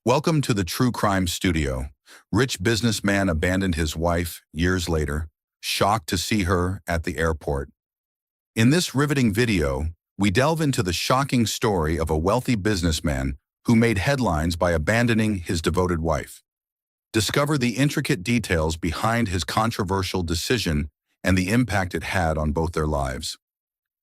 Welcome to the True Crime Studio. Rich businessman abandoned his wife years later, shocked to see her at the airport. In this riveting video, we delve into the shocking story of a wealthy businessman who made headlines by abandoning his devoted wife. Discover the intricate details behind his controversial decision and the impact it had on both their lives.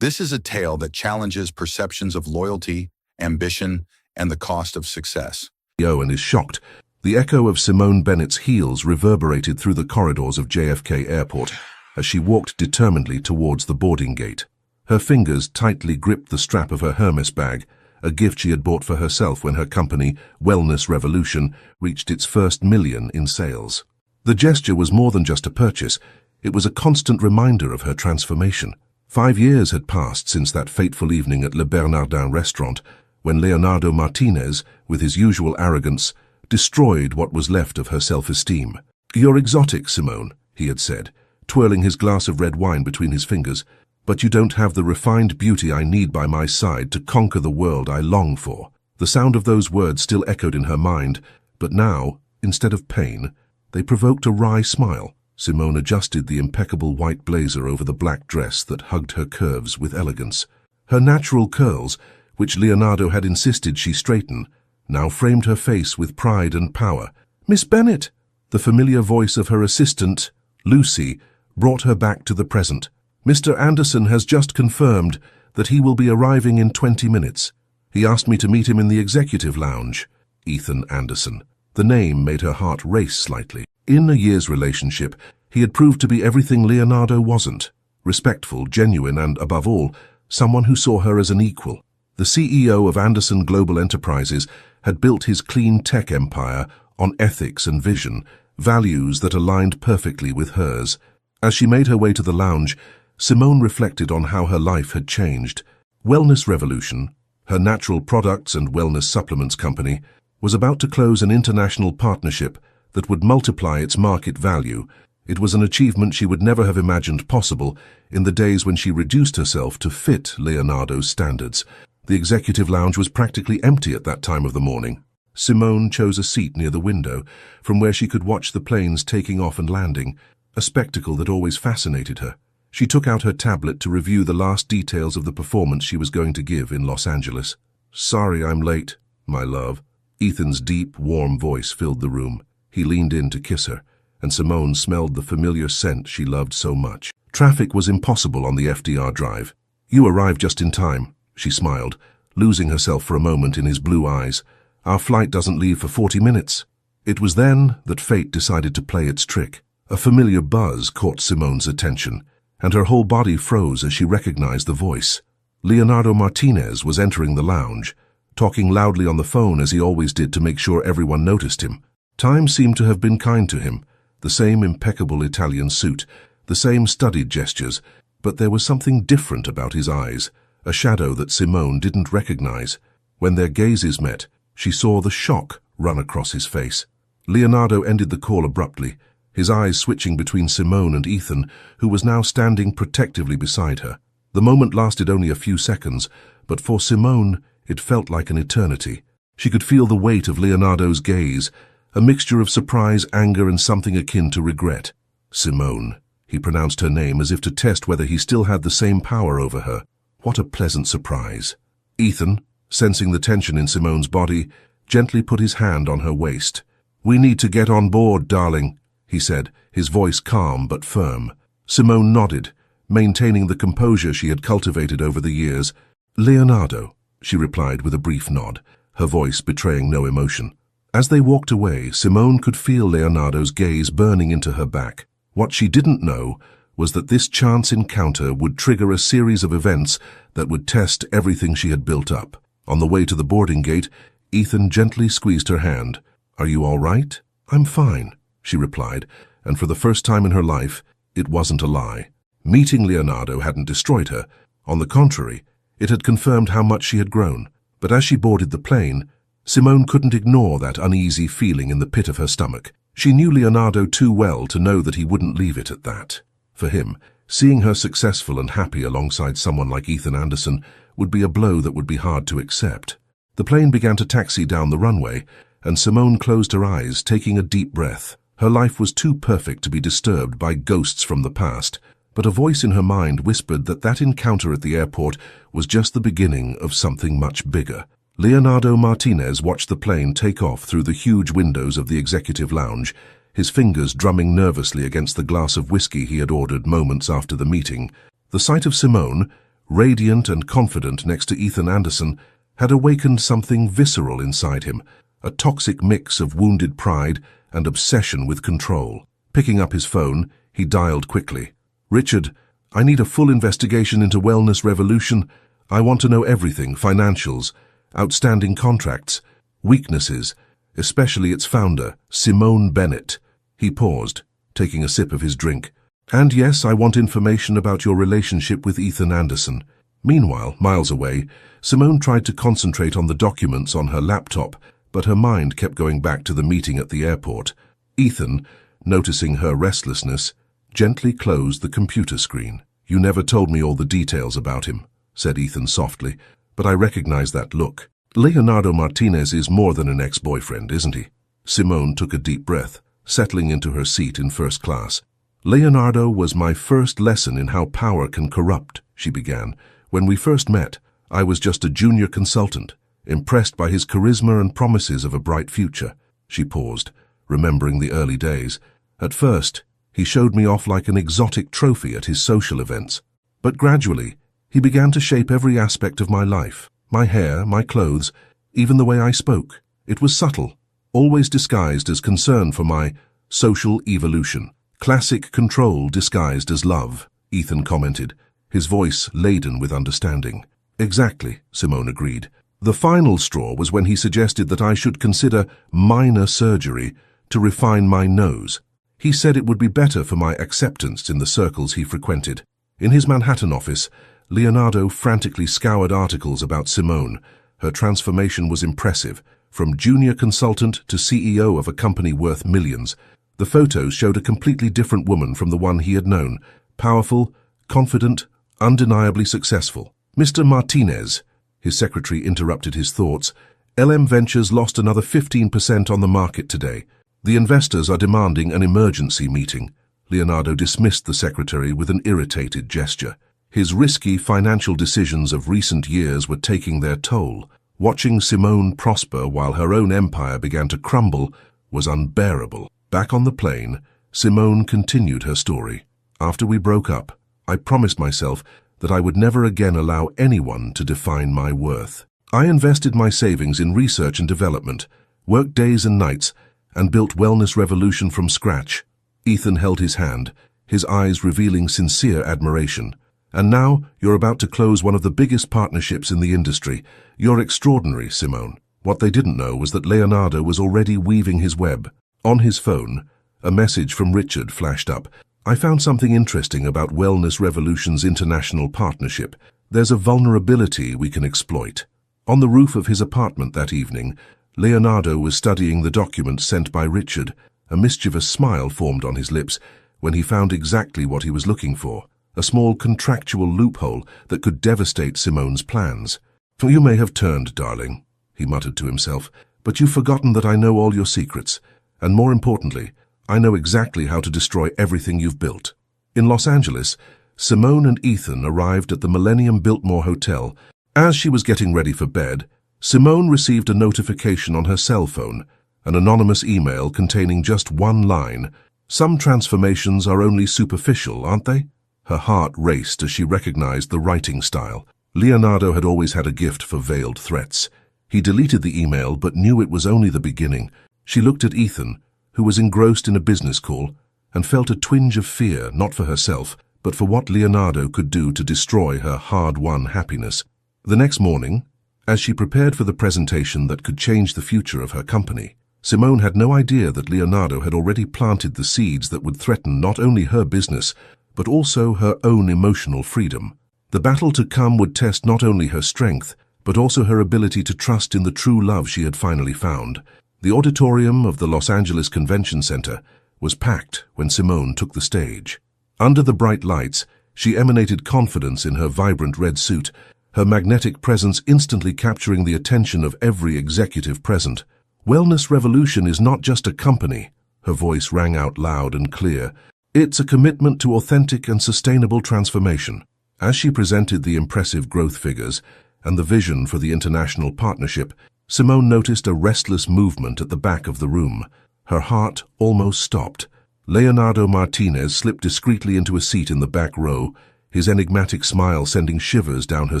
This is a tale that challenges perceptions of loyalty, ambition, and the cost of success. And is shocked. The echo of Simone Bennett's heels reverberated through the corridors of JFK Airport as she walked determinedly towards the boarding gate. Her fingers tightly gripped the strap of her Hermes bag, a gift she had bought for herself when her company, Wellness Revolution, reached its first million in sales. The gesture was more than just a purchase. It was a constant reminder of her transformation. 5 years had passed since that fateful evening at Le Bernardin restaurant, when Leonardo Martinez, with his usual arrogance, destroyed what was left of her self-esteem. "You're exotic, Simone," he had said, twirling his glass of red wine between his fingers, "but you don't have the refined beauty I need by my side to conquer the world I long for." The sound of those words still echoed in her mind, but now, instead of pain, they provoked a wry smile. Simone adjusted the impeccable white blazer over the black dress that hugged her curves with elegance. Her natural curls, which Leonardo had insisted she straighten, now framed her face with pride and power. "Miss Bennett!" The familiar voice of her assistant, Lucy, brought her back to the present. "Mr. Anderson has just confirmed that he will be arriving in 20 minutes. He asked me to meet him in the executive lounge." Ethan Anderson. The name made her heart race slightly. In a year's relationship, he had proved to be everything Leonardo wasn't. Respectful, genuine, and, above all, someone who saw her as an equal. The CEO of Anderson Global Enterprises had built his clean tech empire on ethics and vision, values that aligned perfectly with hers. As she made her way to the lounge, Simone reflected on how her life had changed. Wellness Revolution, her natural products and wellness supplements company, was about to close an international partnership that would multiply its market value. It was an achievement she would never have imagined possible in the days when she reduced herself to fit Leonardo's standards. The executive lounge was practically empty at that time of the morning. Simone chose a seat near the window, from where she could watch the planes taking off and landing, a spectacle that always fascinated her. She took out her tablet to review the last details of the performance she was going to give in Los Angeles. "Sorry I'm late, my love." Ethan's deep, warm voice filled the room. He leaned in to kiss her, and Simone smelled the familiar scent she loved so much. Traffic was impossible on the FDR drive. "You arrived just in time," she smiled, losing herself for a moment in his blue eyes. "Our flight doesn't leave for 40 minutes. It was then that fate decided to play its trick. A familiar buzz caught Simone's attention, and her whole body froze as she recognized the voice. Leonardo Martinez was entering the lounge, talking loudly on the phone as he always did to make sure everyone noticed him. Time seemed to have been kind to him, the same impeccable Italian suit, the same studied gestures, but there was something different about his eyes, a shadow that Simone didn't recognize. When their gazes met, she saw the shock run across his face. Leonardo ended the call abruptly, his eyes switching between Simone and Ethan, who was now standing protectively beside her. The moment lasted only a few seconds, but for Simone, it felt like an eternity. She could feel the weight of Leonardo's gaze, a mixture of surprise, anger, and something akin to regret. "Simone." He pronounced her name as if to test whether he still had the same power over her. What a pleasant surprise. Ethan, sensing the tension in Simone's body, gently put his hand on her waist. "We need to get on board, darling," he said, his voice calm but firm. Simone nodded, maintaining the composure she had cultivated over the years. "Leonardo," she replied with a brief nod, her voice betraying no emotion. As they walked away, Simone could feel Leonardo's gaze burning into her back. What she didn't know was that this chance encounter would trigger a series of events that would test everything she had built up. On the way to the boarding gate, Ethan gently squeezed her hand. "Are you all right?" "I'm fine," she replied, and for the first time in her life, it wasn't a lie. Meeting Leonardo hadn't destroyed her. On the contrary, it had confirmed how much she had grown. But as she boarded the plane, Simone couldn't ignore that uneasy feeling in the pit of her stomach. She knew Leonardo too well to know that he wouldn't leave it at that. For him, seeing her successful and happy alongside someone like Ethan Anderson would be a blow that would be hard to accept. The plane began to taxi down the runway, and Simone closed her eyes, taking a deep breath. Her life was too perfect to be disturbed by ghosts from the past, but a voice in her mind whispered that that encounter at the airport was just the beginning of something much bigger. Leonardo Martinez watched the plane take off through the huge windows of the executive lounge, his fingers drumming nervously against the glass of whiskey he had ordered moments after the meeting. The sight of Simone, radiant and confident next to Ethan Anderson, had awakened something visceral inside him, a toxic mix of wounded pride and obsession with control. Picking up his phone, he dialed quickly. "Richard, I need a full investigation into Wellness Revolution. I want to know everything: financials, outstanding contracts, weaknesses, especially its founder, Simone Bennett." He paused, taking a sip of his drink. "And yes, I want information about your relationship with Ethan Anderson." Meanwhile, miles away, Simone tried to concentrate on the documents on her laptop, but her mind kept going back to the meeting at the airport. Ethan, noticing her restlessness, gently closed the computer screen. "You never told me all the details about him," said Ethan softly, "but I recognize that look. Leonardo Martinez is more than an ex-boyfriend, isn't he?" Simone took a deep breath, settling into her seat in first class. "Leonardo was my first lesson in how power can corrupt," she began. "When we first met, I was just a junior consultant, impressed by his charisma and promises of a bright future." She paused, remembering the early days. "At first, he showed me off like an exotic trophy at his social events. But gradually, he began to shape every aspect of my life. My hair, my clothes, even the way I spoke. It was subtle, always disguised as concern for my social evolution. Classic control disguised as love," Ethan commented, his voice laden with understanding. "Exactly," Simone agreed. "The final straw was when he suggested that I should consider minor surgery to refine my nose. He said it would be better for my acceptance in the circles he frequented." In his Manhattan office, Leonardo frantically scoured articles about Simone. Her transformation was impressive, from junior consultant to CEO of a company worth millions. The photos showed a completely different woman from the one he had known: powerful, confident, undeniably successful. "Mr. Martinez," his secretary interrupted his thoughts, "LM Ventures lost another 15% on the market today. The investors are demanding an emergency meeting." Leonardo dismissed the secretary with an irritated gesture. His risky financial decisions of recent years were taking their toll. Watching Simone prosper while her own empire began to crumble was unbearable. Back on the plane, Simone continued her story. "After we broke up, I promised myself that I would never again allow anyone to define my worth. I invested my savings in research and development, worked days and nights, and built Wellness Revolution from scratch." Ethan held his hand, his eyes revealing sincere admiration. "And now you're about to close one of the biggest partnerships in the industry. You're extraordinary, Simone." What they didn't know was that Leonardo was already weaving his web. On his phone, a message from Richard flashed up. "I found something interesting about Wellness Revolution's international partnership. There's a vulnerability we can exploit." On the roof of his apartment that evening, Leonardo was studying the documents sent by Richard. A mischievous smile formed on his lips when he found exactly what he was looking for: a small contractual loophole that could devastate Simone's plans. "For you may have turned, darling," he muttered to himself, "but you've forgotten that I know all your secrets, and more importantly, I know exactly how to destroy everything you've built." In Los Angeles, Simone and Ethan arrived at the Millennium Biltmore Hotel. As she was getting ready for bed, Simone received a notification on her cell phone, an anonymous email containing just one line: "Some transformations are only superficial, aren't they?" Her heart raced as she recognized the writing style. Leonardo had always had a gift for veiled threats. He deleted the email but knew it was only the beginning. She looked at Ethan, who was engrossed in a business call, and felt a twinge of fear, not for herself, but for what Leonardo could do to destroy her hard-won happiness. The next morning, as she prepared for the presentation that could change the future of her company, Simone had no idea that Leonardo had already planted the seeds that would threaten not only her business, but also her own emotional freedom. The battle to come would test not only her strength, but also her ability to trust in the true love she had finally found. The auditorium of the Los Angeles Convention Center was packed when Simone took the stage. Under the bright lights, she emanated confidence in her vibrant red suit, her magnetic presence instantly capturing the attention of every executive present. Wellness Revolution is not just a company, her voice rang out loud and clear. It's a commitment to authentic and sustainable transformation. As she presented the impressive growth figures and the vision for the international partnership, Simone noticed a restless movement at the back of the room. Her heart almost stopped. Leonardo Martinez slipped discreetly into a seat in the back row, his enigmatic smile sending shivers down her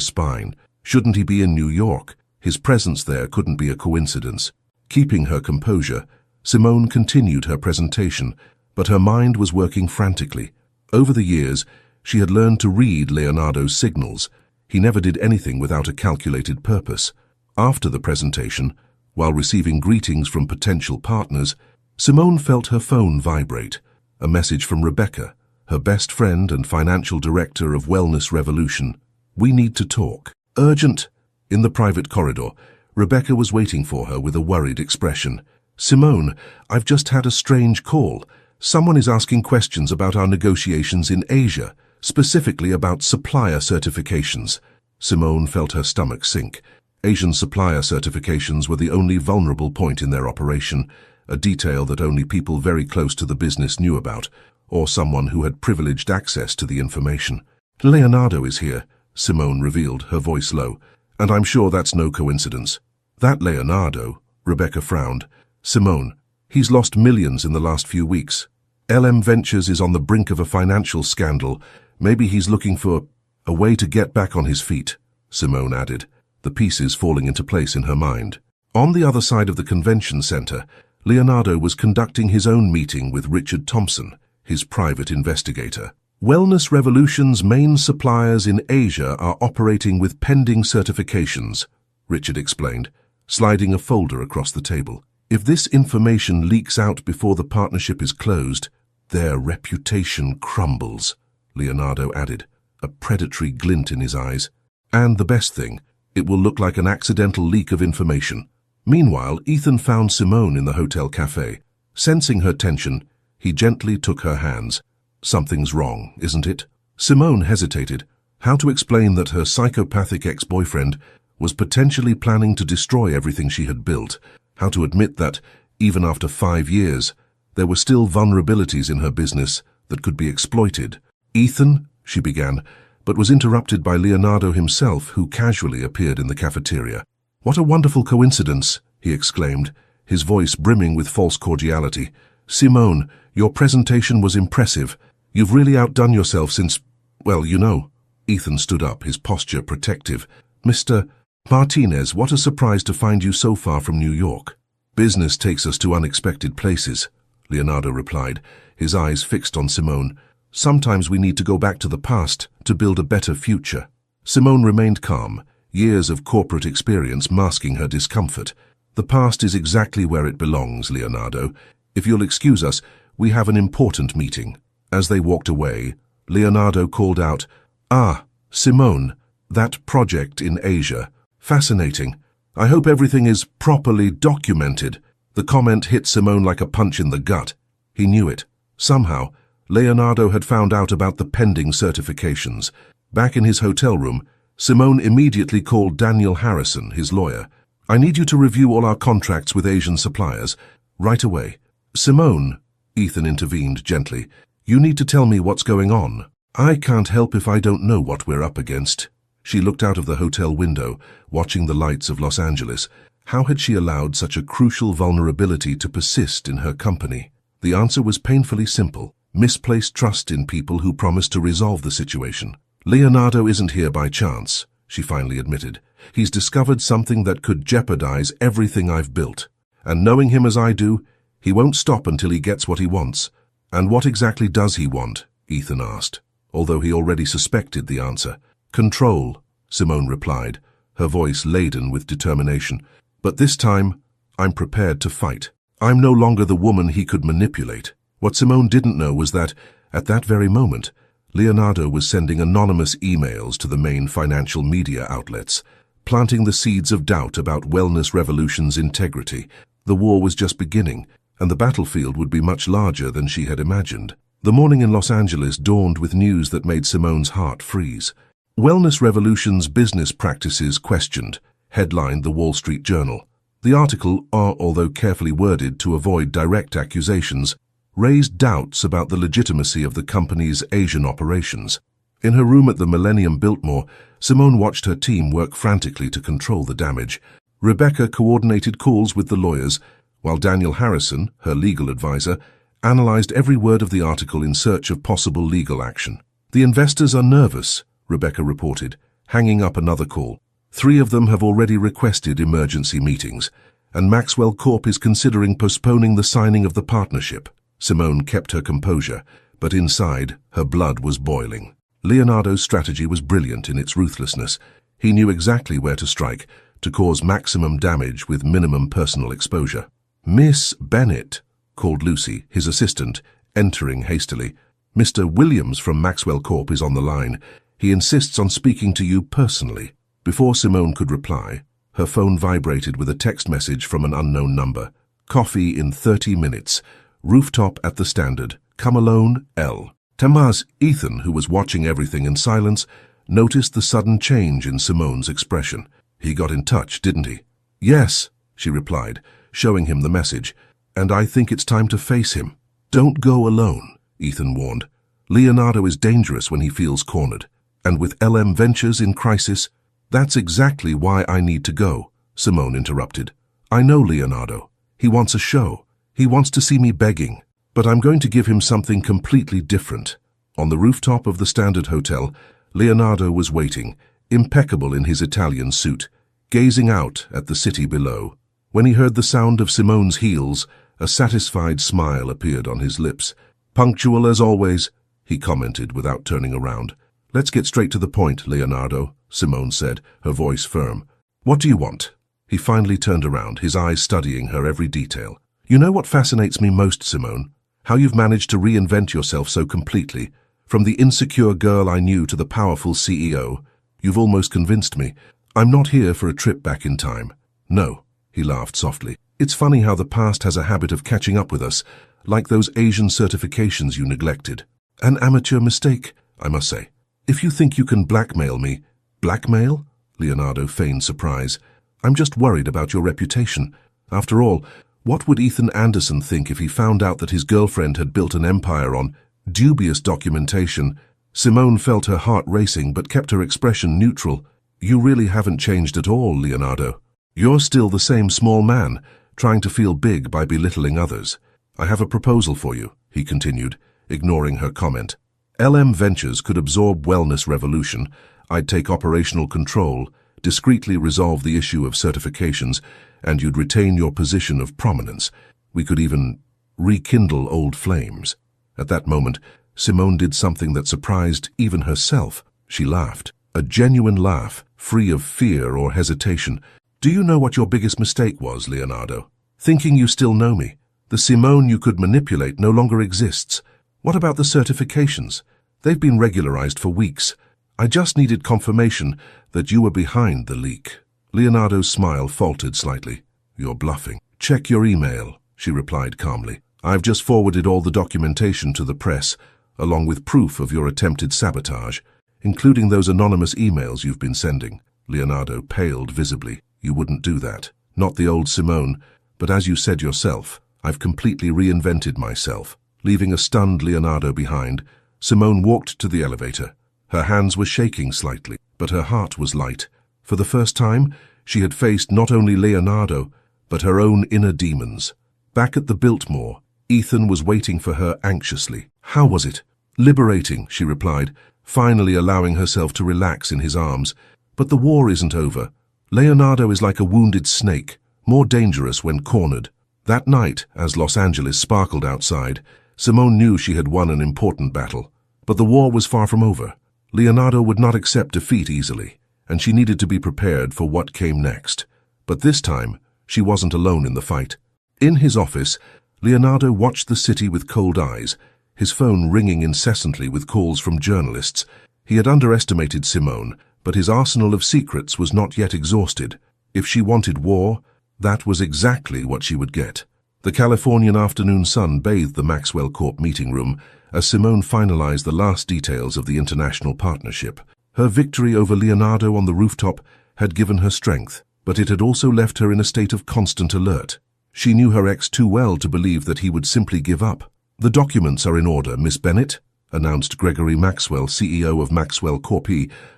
spine. Shouldn't he be in New York? His presence there couldn't be a coincidence. Keeping her composure, Simone continued her presentation, but her mind was working frantically. Over the years, she had learned to read Leonardo's signals. He never did anything without a calculated purpose. After the presentation, while receiving greetings from potential partners, Simone felt her phone vibrate. A message from Rebecca, her best friend and financial director of Wellness Revolution. "We need to talk. Urgent." In the private corridor, Rebecca was waiting for her with a worried expression. "Simone, I've just had a strange call. Someone is asking questions about our negotiations in Asia, specifically about supplier certifications." Simone felt her stomach sink. Asian supplier certifications were the only vulnerable point in their operation, a detail that only people very close to the business knew about, or someone who had privileged access to the information. "Leonardo is here," Simone revealed, her voice low, "and I'm sure that's no coincidence." "That Leonardo?" Rebecca frowned. "Simone, he's lost millions in the last few weeks. LM Ventures is on the brink of a financial scandal. Maybe he's looking for a way to get back on his feet," Simone added, the pieces falling into place in her mind. On the other side of the convention center, Leonardo was conducting his own meeting with Richard Thompson, his private investigator. "Wellness Revolution's main suppliers in Asia are operating with pending certifications," Richard explained, sliding a folder across the table. "If this information leaks out before the partnership is closed, their reputation crumbles," Leonardo added, a predatory glint in his eyes. "And the best thing, it will look like an accidental leak of information." Meanwhile, Ethan found Simone in the hotel cafe. Sensing her tension, he gently took her hands. "Something's wrong, isn't it?" Simone hesitated. How to explain that her psychopathic ex-boyfriend was potentially planning to destroy everything she had built? How to admit that, even after 5 years, there were still vulnerabilities in her business that could be exploited? "Ethan," she began, but was interrupted by Leonardo himself, who casually appeared in the cafeteria. "What a wonderful coincidence," he exclaimed, his voice brimming with false cordiality. "Simone, your presentation was impressive. You've really outdone yourself since, well, you know." Ethan stood up, his posture protective. "Mr. Martinez, what a surprise to find you so far from New York." "Business takes us to unexpected places," Leonardo replied, his eyes fixed on Simone. "Sometimes we need to go back to the past to build a better future." Simone remained calm, years of corporate experience masking her discomfort. "The past is exactly where it belongs, Leonardo. If you'll excuse us, we have an important meeting." As they walked away, Leonardo called out, "Ah, Simone, that project in Asia. Fascinating. I hope everything is properly documented." The comment hit Simone like a punch in the gut. He knew it. Somehow, Leonardo had found out about the pending certifications. Back in his hotel room, Simone immediately called Daniel Harrison, his lawyer. "I need you to review all our contracts with Asian suppliers, right away." "Simone," Ethan intervened gently, "you need to tell me what's going on." "I can't help if I don't know what we're up against." She looked out of the hotel window, watching the lights of Los Angeles. How had she allowed such a crucial vulnerability to persist in her company? The answer was painfully simple: misplaced trust in people who promised to resolve the situation. "Leonardo isn't here by chance," she finally admitted. "He's discovered something that could jeopardize everything I've built. And knowing him as I do, he won't stop until he gets what he wants." "And what exactly does he want?" Ethan asked, although he already suspected the answer. "Control," Simone replied, her voice laden with determination. "But this time, I'm prepared to fight. I'm no longer the woman he could manipulate." What Simone didn't know was that, at that very moment, Leonardo was sending anonymous emails to the main financial media outlets, planting the seeds of doubt about Wellness Revolution's integrity. The war was just beginning, and the battlefield would be much larger than she had imagined. The morning in Los Angeles dawned with news that made Simone's heart freeze. "Wellness Revolution's business practices questioned," headlined the Wall Street Journal. The article, although carefully worded to avoid direct accusations, raised doubts about the legitimacy of the company's Asian operations. In her room at the Millennium Biltmore, Simone watched her team work frantically to control the damage. Rebecca coordinated calls with the lawyers, while Daniel Harrison, her legal advisor, analyzed every word of the article in search of possible legal action. "The investors are nervous," Rebecca reported, hanging up another call. "3 of them have already requested emergency meetings, and Maxwell Corp is considering postponing the signing of the partnership." Simone kept her composure, but inside, her blood was boiling. Leonardo's strategy was brilliant in its ruthlessness. He knew exactly where to strike, to cause maximum damage with minimum personal exposure. "Miss Bennet," called Lucy, his assistant, entering hastily. "Mr. Williams from Maxwell Corp is on the line. He insists on speaking to you personally." Before Simone could reply, her phone vibrated with a text message from an unknown number. "Coffee in 30 minutes. Rooftop at the Standard. Come alone, L." Tamaz, Ethan, who was watching everything in silence, noticed the sudden change in Simone's expression. "He got in touch, didn't he?" "Yes," she replied, showing him the message. "And I think it's time to face him." "Don't go alone," Ethan warned. "Leonardo is dangerous when he feels cornered. And with LM Ventures in crisis—" "That's exactly why I need to go," Simone interrupted. "I know Leonardo. He wants a show. He wants to see me begging. But I'm going to give him something completely different." On the rooftop of the Standard Hotel, Leonardo was waiting, impeccable in his Italian suit, gazing out at the city below. When he heard the sound of Simone's heels, a satisfied smile appeared on his lips. "Punctual as always," he commented without turning around. "Let's get straight to the point, Leonardo," Simone said, her voice firm. "What do you want?" He finally turned around, his eyes studying her every detail. "You know what fascinates me most, Simone? How you've managed to reinvent yourself so completely. From the insecure girl I knew to the powerful CEO. You've almost convinced me. I'm not here for a trip back in time." "No," he laughed softly. "It's funny how the past has a habit of catching up with us, like those Asian certifications you neglected. An amateur mistake, I must say. If you think you can blackmail me—" "Blackmail?" Leonardo feigned surprise. "I'm just worried about your reputation. After all, what would Ethan Anderson think if he found out that his girlfriend had built an empire on dubious documentation?" Simone felt her heart racing but kept her expression neutral. "You really haven't changed at all, Leonardo. You're still the same small man, trying to feel big by belittling others. I have a proposal for you," he continued, ignoring her comment. "LM Ventures could absorb Wellness Revolution. I'd take operational control, discreetly resolve the issue of certifications, and you'd retain your position of prominence. We could even rekindle old flames." At that moment, Simone did something that surprised even herself. She laughed. A genuine laugh, free of fear or hesitation. "Do you know what your biggest mistake was, Leonardo? Thinking you still know me. The Simone you could manipulate no longer exists. What about the certifications? They've been regularized for weeks. I just needed confirmation that you were behind the leak." Leonardo's smile faltered slightly. "You're bluffing." "Check your email," she replied calmly. "I've just forwarded all the documentation to the press, along with proof of your attempted sabotage, including those anonymous emails you've been sending." Leonardo paled visibly. "You wouldn't do that. Not the old Simone, but as you said yourself, I've completely reinvented myself." Leaving a stunned Leonardo behind, Simone walked to the elevator. Her hands were shaking slightly, but her heart was light. For the first time, she had faced not only Leonardo, but her own inner demons. Back at the Biltmore, Ethan was waiting for her anxiously. "How was it?" "Liberating," she replied, finally allowing herself to relax in his arms. "But the war isn't over. Leonardo is like a wounded snake, more dangerous when cornered." That night, as Los Angeles sparkled outside, Simone knew she had won an important battle. But the war was far from over. Leonardo would not accept defeat easily, and she needed to be prepared for what came next. But this time, she wasn't alone in the fight. In his office, Leonardo watched the city with cold eyes, his phone ringing incessantly with calls from journalists. He had underestimated Simone, but his arsenal of secrets was not yet exhausted. If she wanted war, that was exactly what she would get. The Californian afternoon sun bathed the Maxwell Corp meeting room as Simone finalized the last details of the international partnership. Her victory over Leonardo on the rooftop had given her strength. but it had also left her in a state of constant alert. She knew her ex too well to believe that he would simply give up. "The documents are in order, Miss Bennett," announced Gregory Maxwell, CEO of Maxwell Corp.,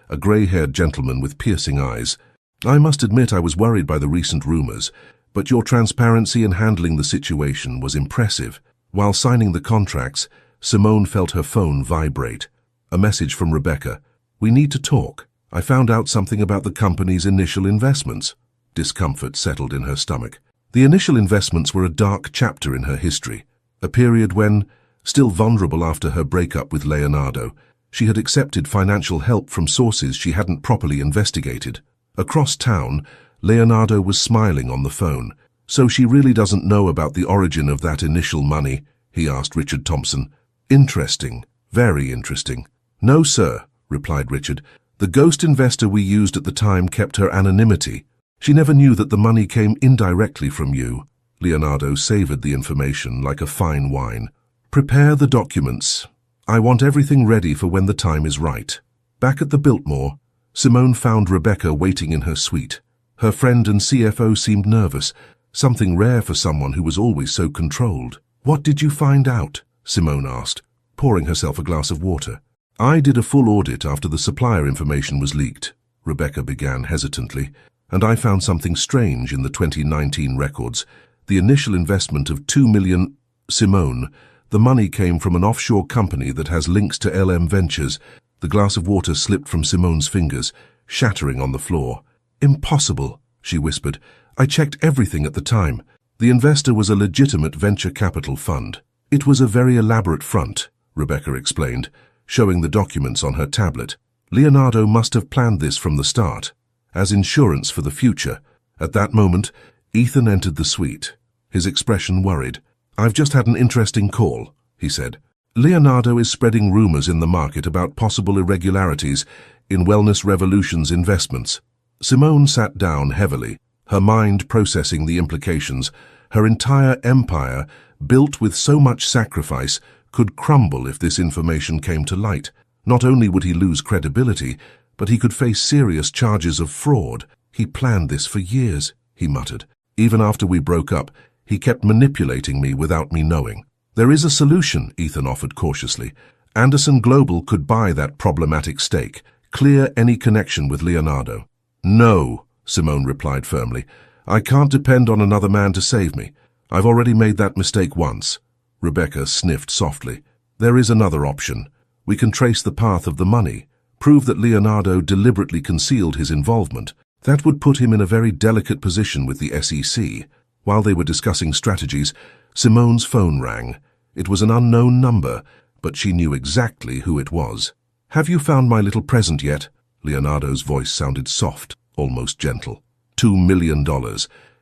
a grey-haired gentleman with piercing eyes. "I must admit I was worried by the recent rumors, but your transparency in handling the situation was impressive." While signing the contracts, Simone felt her phone vibrate. A message from Rebecca. "We need to talk. I found out something about the company's initial investments." Discomfort settled in her stomach. The initial investments were a dark chapter in her history, a period when, still vulnerable after her breakup with Leonardo, she had accepted financial help from sources she hadn't properly investigated. Across town, Leonardo was smiling on the phone. "So she really doesn't know about the origin of that initial money?" he asked Richard Thompson. "Interesting, very interesting." "No, sir," replied Richard. "The ghost investor we used at the time kept her anonymity. She never knew that the money came indirectly from you." Leonardo savored the information like a fine wine. "Prepare the documents. I want everything ready for when the time is right." Back at the Biltmore, Simone found Rebecca waiting in her suite. Her friend and CFO seemed nervous, something rare for someone who was always so controlled. "What did you find out?" Simone asked, pouring herself a glass of water. "I did a full audit after the supplier information was leaked," Rebecca began hesitantly, "and I found something strange in the 2019 records. The initial investment of $2 million... Simone, the money came from an offshore company that has links to LM Ventures." The glass of water slipped from Simone's fingers, shattering on the floor. "Impossible," she whispered. "I checked everything at the time. The investor was a legitimate venture capital fund." "It was a very elaborate front," Rebecca explained, showing the documents on her tablet. "Leonardo must have planned this from the start, as insurance for the future." At that moment, Ethan entered the suite, his expression worried. "I've just had an interesting call," he said. "Leonardo is spreading rumors in the market about possible irregularities in Wellness Revolution's investments." Simone sat down heavily, her mind processing the implications. Her entire empire, built with so much sacrifice, could crumble if this information came to light. Not only would he lose credibility, but he could face serious charges of fraud. "He planned this for years," he muttered. "Even after we broke up, he kept manipulating me without me knowing." "There is a solution," Ethan offered cautiously. "Anderson Global could buy that problematic stake, clear any connection with Leonardo." "No," Simone replied firmly. "I can't depend on another man to save me. I've already made that mistake once." Rebecca sniffed softly. "There is another option. We can trace the path of the money, prove that Leonardo deliberately concealed his involvement. That would put him in a very delicate position with the SEC." While they were discussing strategies, Simone's phone rang. It was an unknown number, but she knew exactly who it was. "Have you found my little present yet?" Leonardo's voice sounded soft, almost gentle. $2 million.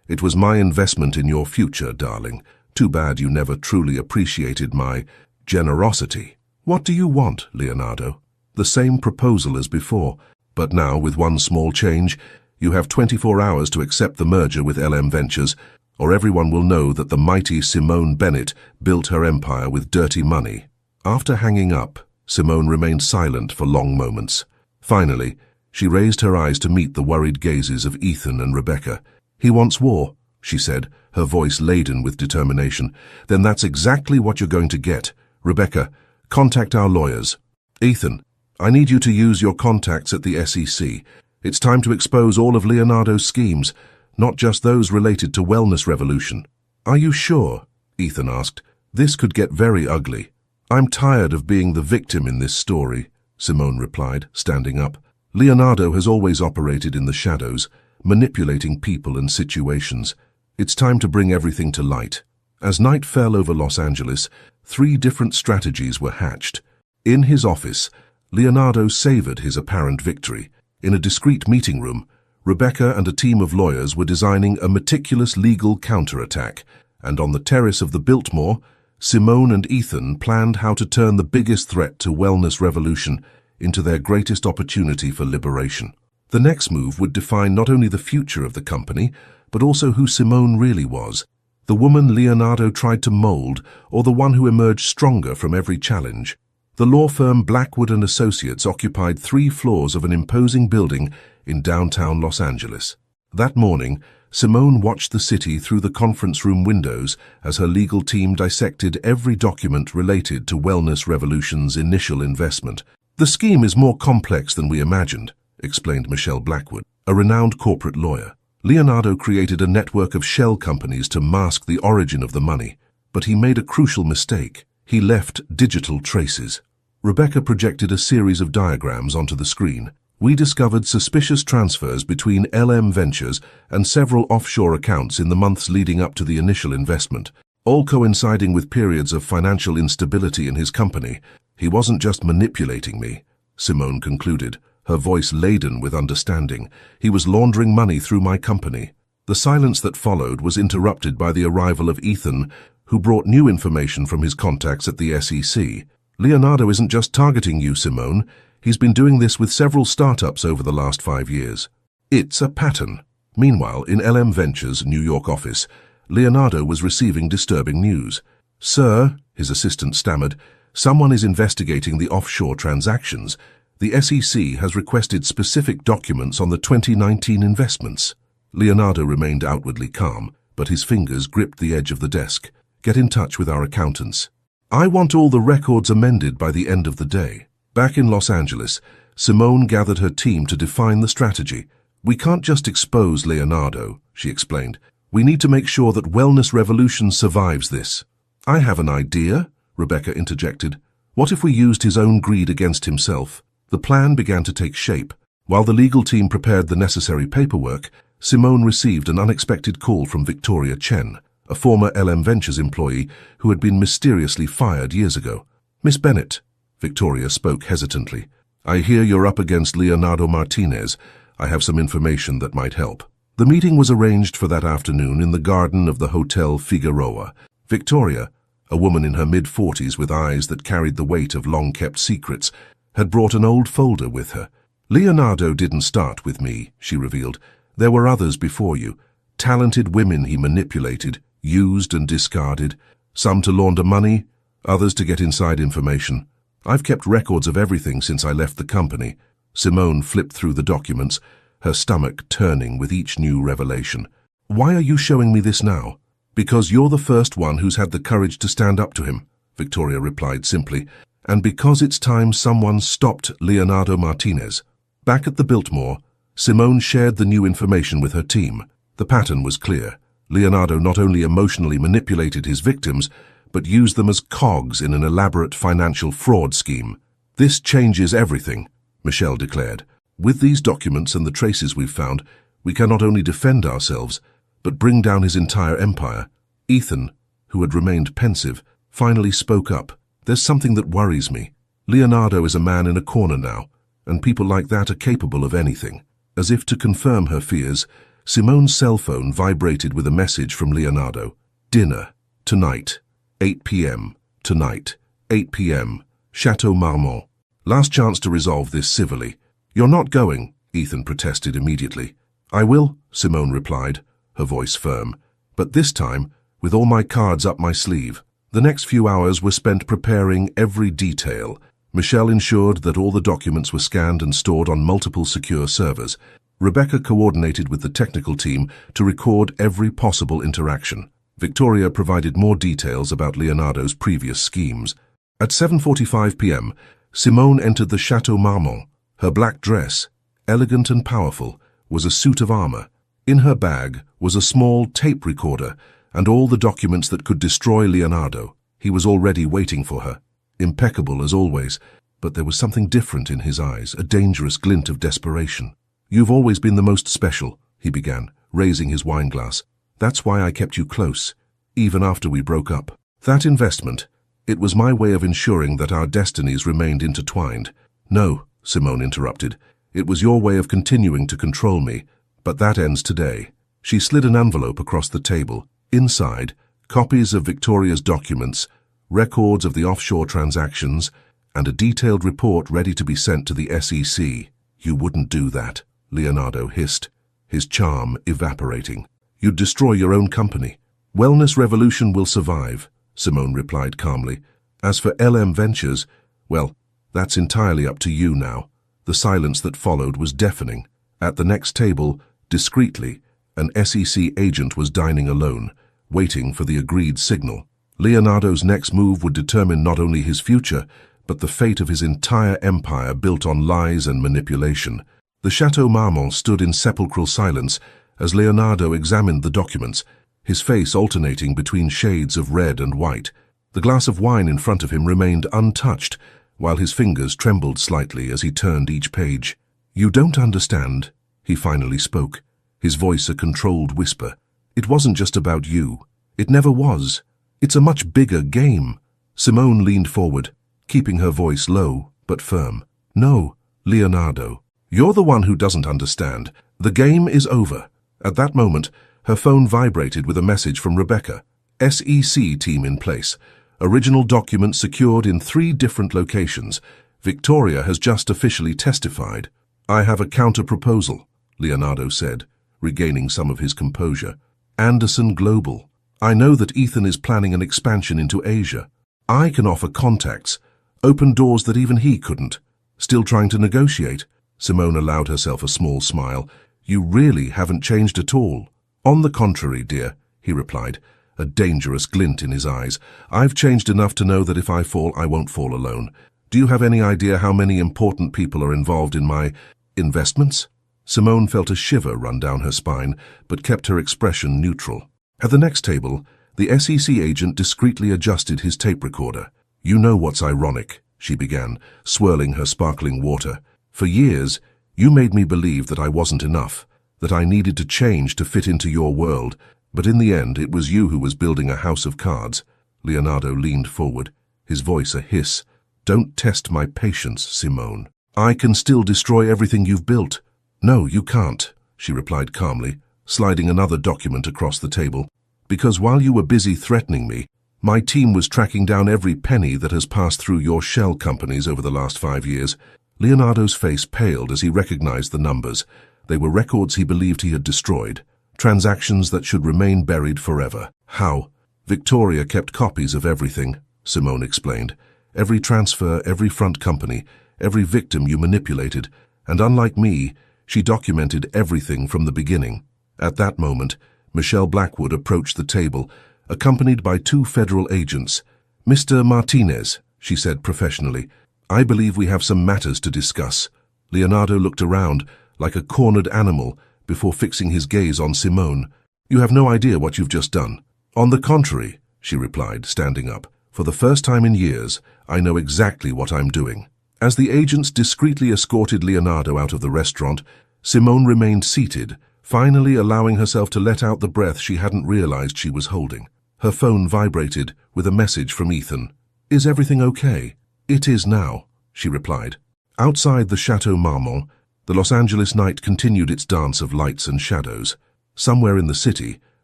It was my investment in your future, darling. Too bad you never truly appreciated my generosity." "What do you want, Leonardo?" "The same proposal as before, but now with one small change. You have 24 hours to accept the merger with LM Ventures, or everyone will know that the mighty Simone Bennett built her empire with dirty money." After hanging up, Simone remained silent for long moments. Finally, she raised her eyes to meet the worried gazes of Ethan and Rebecca. "He wants war," she said, her voice laden with determination. "Then that's exactly what you're going to get. Rebecca, contact our lawyers. Ethan, I need you to use your contacts at the SEC. It's time to expose all of Leonardo's schemes, not just those related to Wellness Revolution." "Are you sure?" Ethan asked. "This could get very ugly." "I'm tired of being the victim in this story," Simone replied, standing up. "Leonardo has always operated in the shadows, manipulating people and situations. It's time to bring everything to light." As night fell over Los Angeles, 3 different strategies were hatched. In his office, Leonardo savored his apparent victory. In a discreet meeting room, Rebecca and a team of lawyers were designing a meticulous legal counterattack, and on the terrace of the Biltmore, Simone and Ethan planned how to turn the biggest threat to Wellness Revolution into their greatest opportunity for liberation. The next move would define not only the future of the company, but also who Simone really was, the woman Leonardo tried to mold, or the one who emerged stronger from every challenge. The law firm Blackwood & Associates occupied 3 floors of an imposing building in downtown Los Angeles. That morning, Simone watched the city through the conference room windows as her legal team dissected every document related to Wellness Revolution's initial investment. "The scheme is more complex than we imagined," explained Michelle Blackwood, a renowned corporate lawyer. "Leonardo created a network of shell companies to mask the origin of the money, but he made a crucial mistake. He left digital traces." Rebecca projected a series of diagrams onto the screen. "We discovered suspicious transfers between LM Ventures and several offshore accounts in the months leading up to the initial investment, all coinciding with periods of financial instability in his company. He wasn't just manipulating me," Simone concluded, her voice laden with understanding. "He was laundering money through my company." The silence that followed was interrupted by the arrival of Ethan, who brought new information from his contacts at the SEC. "Leonardo isn't just targeting you, Simone. He's been doing this with several startups over the last 5 years. It's a pattern." Meanwhile, in LM Ventures' New York office, Leonardo was receiving disturbing news. "Sir," his assistant stammered, "someone is investigating the offshore transactions. The SEC has requested specific documents on the 2019 investments." Leonardo remained outwardly calm, but his fingers gripped the edge of the desk. "Get in touch with our accountants. I want all the records amended by the end of the day." Back in Los Angeles, Simone gathered her team to define the strategy. "We can't just expose Leonardo," she explained. "We need to make sure that Wellness Revolution survives this." "I have an idea," Rebecca interjected. "What if we used his own greed against himself?" The plan began to take shape. While the legal team prepared the necessary paperwork, Simone received an unexpected call from Victoria Chen, a former LM Ventures employee who had been mysteriously fired years ago. "Miss Bennett," Victoria spoke hesitantly, "I hear you're up against Leonardo Martinez. I have some information that might help." The meeting was arranged for that afternoon in the garden of the Hotel Figueroa. Victoria, a woman in her mid-40s with eyes that carried the weight of long-kept secrets, had brought an old folder with her. "Leonardo didn't start with me," she revealed. "There were others before you. Talented women he manipulated, used and discarded, some to launder money, others to get inside information. I've kept records of everything since I left the company." Simone flipped through the documents, her stomach turning with each new revelation. "Why are you showing me this now?" "Because you're the first one who's had the courage to stand up to him," Victoria replied simply, "and because it's time someone stopped Leonardo Martinez." Back at the Biltmore, Simone shared the new information with her team. The pattern was clear. Leonardo not only emotionally manipulated his victims, but used them as cogs in an elaborate financial fraud scheme. "This changes everything," Michelle declared. "With these documents and the traces we've found, we can not only defend ourselves, but bring down his entire empire." Ethan, who had remained pensive, finally spoke up. "There's something that worries me. Leonardo is a man in a corner now, and people like that are capable of anything." As if to confirm her fears, Simone's cell phone vibrated with a message from Leonardo. "Dinner. Tonight. 8 p.m. Tonight. 8 p.m. Chateau Marmont. Last chance to resolve this civilly." "You're not going," Ethan protested immediately. "I will," Simone replied, her voice firm, "but this time with all my cards up my sleeve." The next few hours were spent preparing every detail. Michelle ensured that all the documents were scanned and stored on multiple secure servers. Rebecca coordinated with the technical team to record every possible interaction. Victoria provided more details about Leonardo's previous schemes. At 7:45 p.m., Simone entered the Chateau Marmont. Her black dress, elegant and powerful, was a suit of armor. In her bag was a small tape recorder and all the documents that could destroy Leonardo. He was already waiting for her, impeccable as always, but there was something different in his eyes, a dangerous glint of desperation. "You've always been the most special," he began, raising his wineglass. "That's why I kept you close, even after we broke up. That investment, it was my way of ensuring that our destinies remained intertwined." "No," Simone interrupted. "It was your way of continuing to control me, but that ends today." She slid an envelope across the table. Inside, copies of Victoria's documents, records of the offshore transactions, and a detailed report ready to be sent to the SEC. "You wouldn't do that," Leonardo hissed, his charm evaporating. "You'd destroy your own company." "Wellness Revolution will survive," Simone replied calmly. "As for LM Ventures, well, that's entirely up to you now." The silence that followed was deafening. At the next table, discreetly, An SEC agent was dining alone, waiting for the agreed signal. Leonardo's next move would determine not only his future, but the fate of his entire empire built on lies and manipulation. The Chateau Marmont stood in sepulchral silence as Leonardo examined the documents, his face alternating between shades of red and white. The glass of wine in front of him remained untouched, while his fingers trembled slightly as he turned each page. "You don't understand," he finally spoke, his voice a controlled whisper. "It wasn't just about you. It never was. It's a much bigger game." Simone leaned forward, keeping her voice low but firm. "No, Leonardo. You're the one who doesn't understand. The game is over." At that moment, her phone vibrated with a message from Rebecca. "SEC team in place. Original documents secured in 3 different locations. Victoria has just officially testified." "I have a counter-proposal," Leonardo said, regaining some of his composure. "Anderson Global. I know that Ethan is planning an expansion into Asia. I can offer contacts, open doors that even he couldn't." "Still trying to negotiate?" Simone allowed herself a small smile. "You really haven't changed at all." "On the contrary, dear," he replied, a dangerous glint in his eyes. "I've changed enough to know that if I fall, I won't fall alone. Do you have any idea how many important people are involved in my investments?" Simone felt a shiver run down her spine, but kept her expression neutral. At the next table, the SEC agent discreetly adjusted his tape recorder. "You know what's ironic," she began, swirling her sparkling water. "For years, you made me believe that I wasn't enough, that I needed to change to fit into your world, but in the end it was you who was building a house of cards." Leonardo leaned forward, his voice a hiss. "Don't test my patience, Simone. I can still destroy everything you've built." "No, you can't," she replied calmly, sliding another document across the table. "Because while you were busy threatening me, my team was tracking down every penny that has passed through your shell companies over the last 5 years. Leonardo's face paled as he recognized the numbers. They were records he believed he had destroyed, transactions that should remain buried forever. "How?" "Victoria kept copies of everything," Simone explained. "Every transfer, every front company, every victim you manipulated, and unlike me, she documented everything from the beginning." At that moment, Michelle Blackwood approached the table, accompanied by 2 federal agents. "Mr. Martinez," she said professionally, "I believe we have some matters to discuss." Leonardo looked around, like a cornered animal, before fixing his gaze on Simone. "You have no idea what you've just done." "On the contrary," she replied, standing up. "For the first time in years, I know exactly what I'm doing." As the agents discreetly escorted Leonardo out of the restaurant, Simone remained seated, finally allowing herself to let out the breath she hadn't realized she was holding. Her phone vibrated with a message from Ethan. "Is everything okay?" "It is now," she replied. Outside the Chateau Marmont, the Los Angeles night continued its dance of lights and shadows. Somewhere in the city,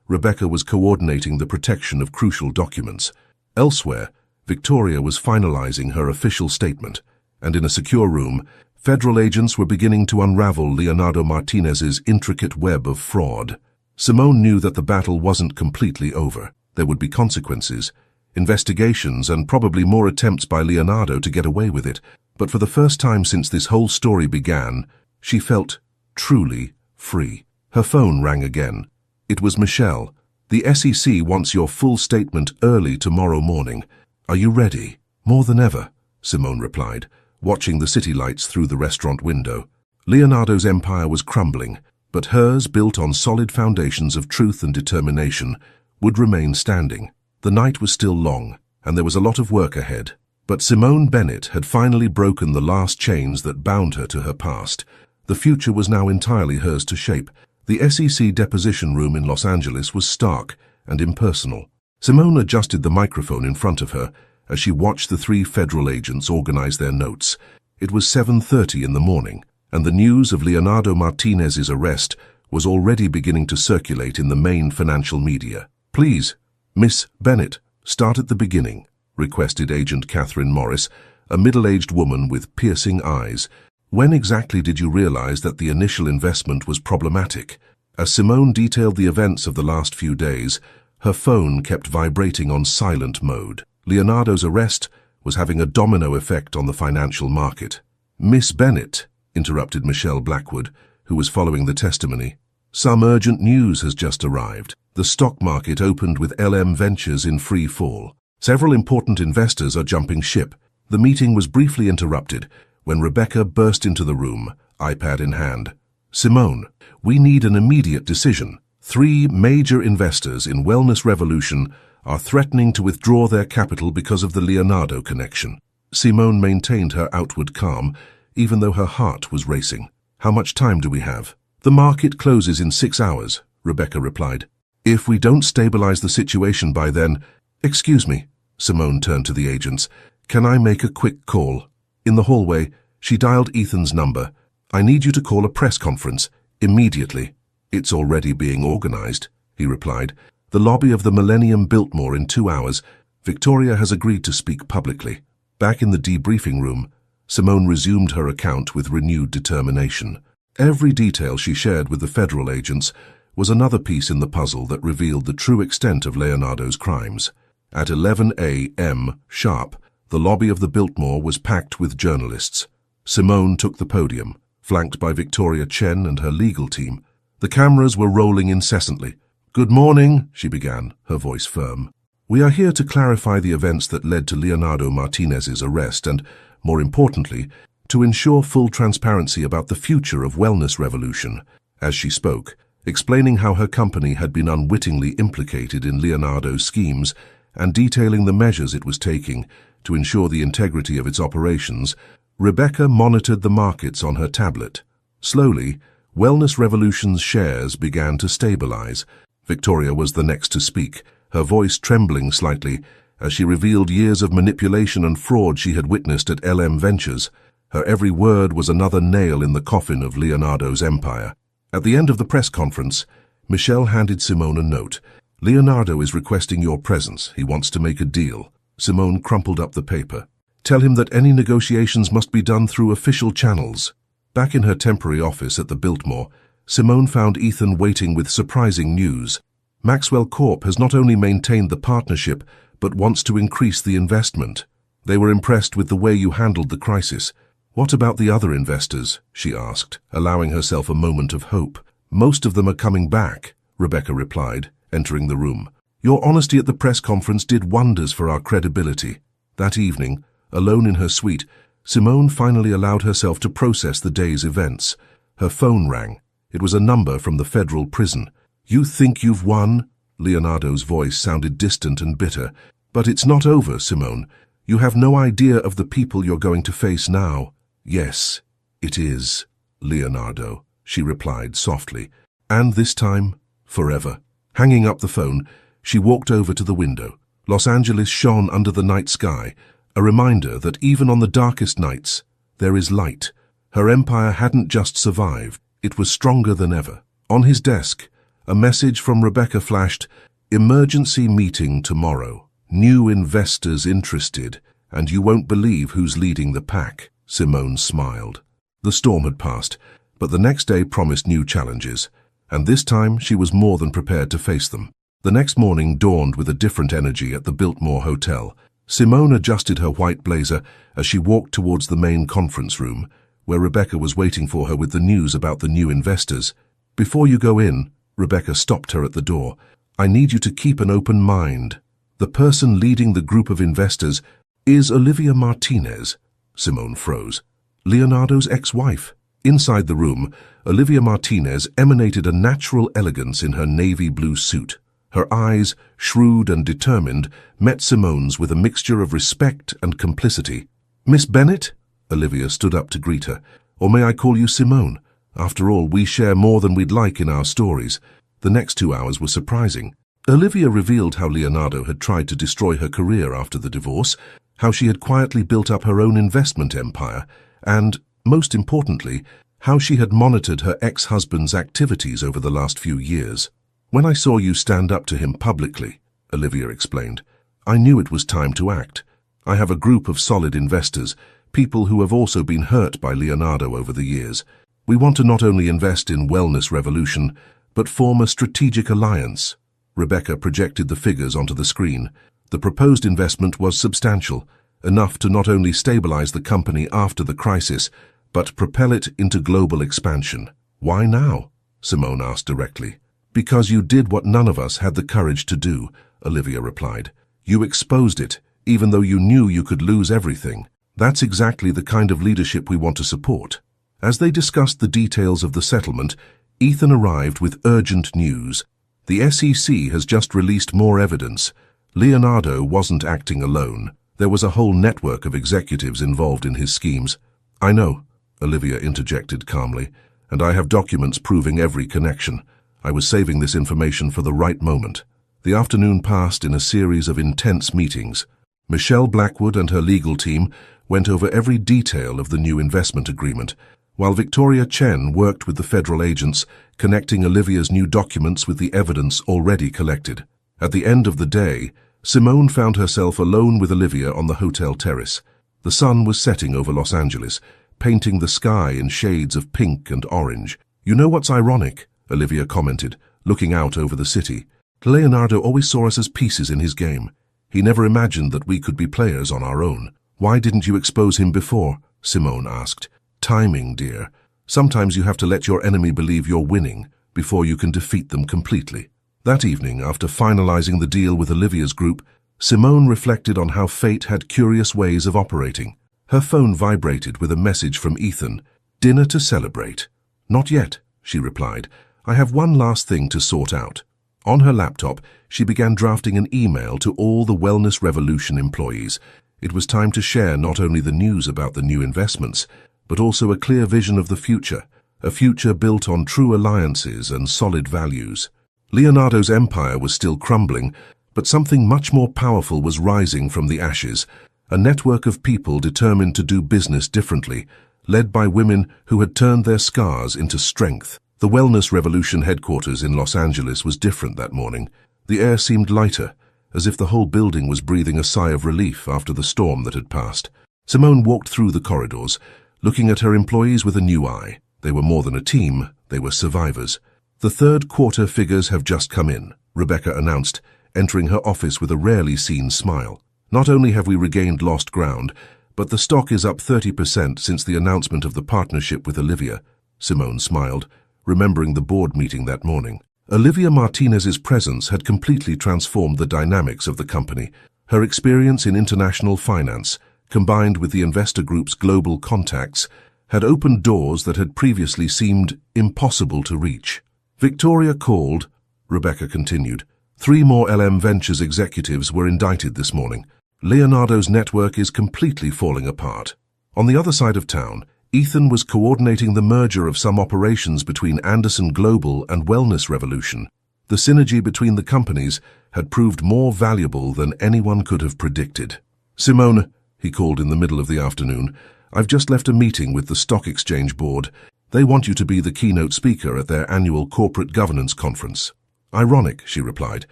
Rebecca was coordinating the protection of crucial documents. Elsewhere, Victoria was finalizing her official statement, and in a secure room, federal agents were beginning to unravel Leonardo Martinez's intricate web of fraud. Simone knew that the battle wasn't completely over. There would be consequences, investigations, and probably more attempts by Leonardo to get away with it. But for the first time since this whole story began, she felt truly free. Her phone rang again. It was Michelle. "The SEC wants your full statement early tomorrow morning. Are you ready?" "More than ever," Simone replied, watching the city lights through the restaurant window. Leonardo's empire was crumbling, but hers, built on solid foundations of truth and determination, would remain standing. The night was still long, and there was a lot of work ahead. But Simone Bennett had finally broken the last chains that bound her to her past. The future was now entirely hers to shape. The SEC deposition room in Los Angeles was stark and impersonal. Simone adjusted the microphone in front of her as she watched the 3 federal agents organize their notes. It was 7:30 in the morning, and the news of Leonardo Martinez's arrest was already beginning to circulate in the main financial media. "Please, Miss Bennett, start at the beginning," requested Agent Catherine Morris, a middle-aged woman with piercing eyes. "When exactly did you realize that the initial investment was problematic?" As Simone detailed the events of the last few days, her phone kept vibrating on silent mode. Leonardo's arrest was having a domino effect on the financial market. "Miss Bennett," interrupted Michelle Blackwood, who was following the testimony, Some urgent news has just arrived. The stock market opened with LM Ventures in free fall. Several important investors are jumping ship. The meeting was briefly interrupted when Rebecca burst into the room, iPad in hand. Simone, we need an immediate decision. 3 major investors in Wellness Revolution are threatening to withdraw their capital because of the Leonardo connection. Simone maintained her outward calm, even though her heart was racing. How much time do we have? The market closes in 6 hours, Rebecca replied. If we don't stabilize the situation by then... Excuse me, Simone turned to the agents. Can I make a quick call? In the hallway, she dialed Ethan's number. I need you to call a press conference, immediately. It's already being organized, he replied. The lobby of the Millennium Biltmore in 2 hours. Victoria has agreed to speak publicly. Back in the debriefing room, Simone resumed her account with renewed determination. Every detail she shared with the federal agents was another piece in the puzzle that revealed the true extent of Leonardo's crimes. At 11 a.m. sharp, the lobby of the Biltmore was packed with journalists. Simone took the podium, flanked by Victoria Chen and her legal team. The cameras were rolling incessantly. Good morning, she began, her voice firm. We are here to clarify the events that led to Leonardo Martinez's arrest and, more importantly, to ensure full transparency about the future of Wellness Revolution. As she spoke, explaining how her company had been unwittingly implicated in Leonardo's schemes and detailing the measures it was taking to ensure the integrity of its operations, Rebecca monitored the markets on her tablet. Slowly, Wellness Revolution's shares began to stabilize. Victoria was the next to speak, her voice trembling slightly as she revealed years of manipulation and fraud she had witnessed at LM Ventures. Her every word was another nail in the coffin of Leonardo's empire. At the end of the press conference, Michelle handed Simone a note. Leonardo is requesting your presence. He wants to make a deal. Simone crumpled up the paper. Tell him that any negotiations must be done through official channels. Back in her temporary office at the Biltmore, Simone found Ethan waiting with surprising news. Maxwell Corp has not only maintained the partnership, but wants to increase the investment. They were impressed with the way you handled the crisis. What about the other investors? She asked, allowing herself a moment of hope. Most of them are coming back, Rebecca replied, entering the room. Your honesty at the press conference did wonders for our credibility. That evening, alone in her suite, Simone finally allowed herself to process the day's events. Her phone rang. It was a number from the federal prison. You think you've won? Leonardo's voice sounded distant and bitter. But it's not over, Simone. You have no idea of the people you're going to face now. Yes, it is, Leonardo, she replied softly. And this time, forever. Hanging up the phone, she walked over to the window. Los Angeles shone under the night sky, a reminder that even on the darkest nights, there is light. Her empire hadn't just survived, it was stronger than ever. On his desk, a message from Rebecca flashed, "Emergency meeting tomorrow. New investors interested, and you won't believe who's leading the pack." Simone smiled. The storm had passed, but the next day promised new challenges, and this time she was more than prepared to face them. The next morning dawned with a different energy at the Biltmore Hotel. Simone adjusted her white blazer as she walked towards the main conference room, where Rebecca was waiting for her with the news about the new investors. Before you go in, Rebecca stopped her at the door. I need you to keep an open mind. The person leading the group of investors is Olivia Martinez. Simone froze. Leonardo's ex-wife. Inside the room, Olivia Martinez emanated a natural elegance in her navy blue suit. Her eyes, shrewd and determined, met Simone's with a mixture of respect and complicity. Miss Bennett? Olivia stood up to greet her. Or may I call you Simone? After all, we share more than we'd like in our stories. The next 2 hours were surprising. Olivia revealed how Leonardo had tried to destroy her career after the divorce, how she had quietly built up her own investment empire, and, most importantly, how she had monitored her ex-husband's activities over the last few years. When I saw you stand up to him publicly, Olivia explained, I knew it was time to act. I have a group of solid investors, people who have also been hurt by Leonardo over the years. We want to not only invest in Wellness Revolution, but form a strategic alliance. Rebecca projected the figures onto the screen. The proposed investment was substantial, enough to not only stabilize the company after the crisis, but propel it into global expansion. Why now? Simone asked directly. Because you did what none of us had the courage to do, Olivia replied. You exposed it, even though you knew you could lose everything. That's exactly the kind of leadership we want to support. As they discussed the details of the settlement, Ethan arrived with urgent news. The SEC has just released more evidence. Leonardo wasn't acting alone. There was a whole network of executives involved in his schemes. I know, Olivia interjected calmly, and I have documents proving every connection. I was saving this information for the right moment. The afternoon passed in a series of intense meetings. Michelle Blackwood and her legal team went over every detail of the new investment agreement, while Victoria Chen worked with the federal agents, connecting Olivia's new documents with the evidence already collected. At the end of the day, Simone found herself alone with Olivia on the hotel terrace. The sun was setting over Los Angeles, painting the sky in shades of pink and orange. You know what's ironic? Olivia commented, looking out over the city. Leonardo always saw us as pieces in his game. He never imagined that we could be players on our own. Why didn't you expose him before? Simone asked. Timing, dear. Sometimes you have to let your enemy believe you're winning before you can defeat them completely. That evening, after finalizing the deal with Olivia's group, Simone reflected on how fate had curious ways of operating. Her phone vibrated with a message from Ethan. Dinner to celebrate. Not yet, she replied. I have one last thing to sort out. On her laptop, she began drafting an email to all the Wellness Revolution employees. It was time to share not only the news about the new investments, but also a clear vision of the future, a future built on true alliances and solid values. Leonardo's empire was still crumbling, but something much more powerful was rising from the ashes, a network of people determined to do business differently, led by women who had turned their scars into strength. The Wellness Revolution headquarters in Los Angeles was different that morning. The air seemed lighter, as if the whole building was breathing a sigh of relief after the storm that had passed. Simone walked through the corridors, looking at her employees with a new eye. They were more than a team, they were survivors. The third quarter figures have just come in, Rebecca announced, entering her office with a rarely seen smile. Not only have we regained lost ground, but the stock is up 30% since the announcement of the partnership with Olivia. Simone smiled, remembering the board meeting that morning. Olivia Martinez's presence had completely transformed the dynamics of the company. Her experience in international finance, combined with the investor group's global contacts, had opened doors that had previously seemed impossible to reach. Victoria called, Rebecca continued. 3 more LM Ventures executives were indicted this morning. Leonardo's network is completely falling apart. On the other side of town, Ethan was coordinating the merger of some operations between Anderson Global and Wellness Revolution. The synergy between the companies had proved more valuable than anyone could have predicted. Simone, he called in the middle of the afternoon, I've just left a meeting with the Stock Exchange Board. They want you to be the keynote speaker at their annual corporate governance conference. Ironic, she replied.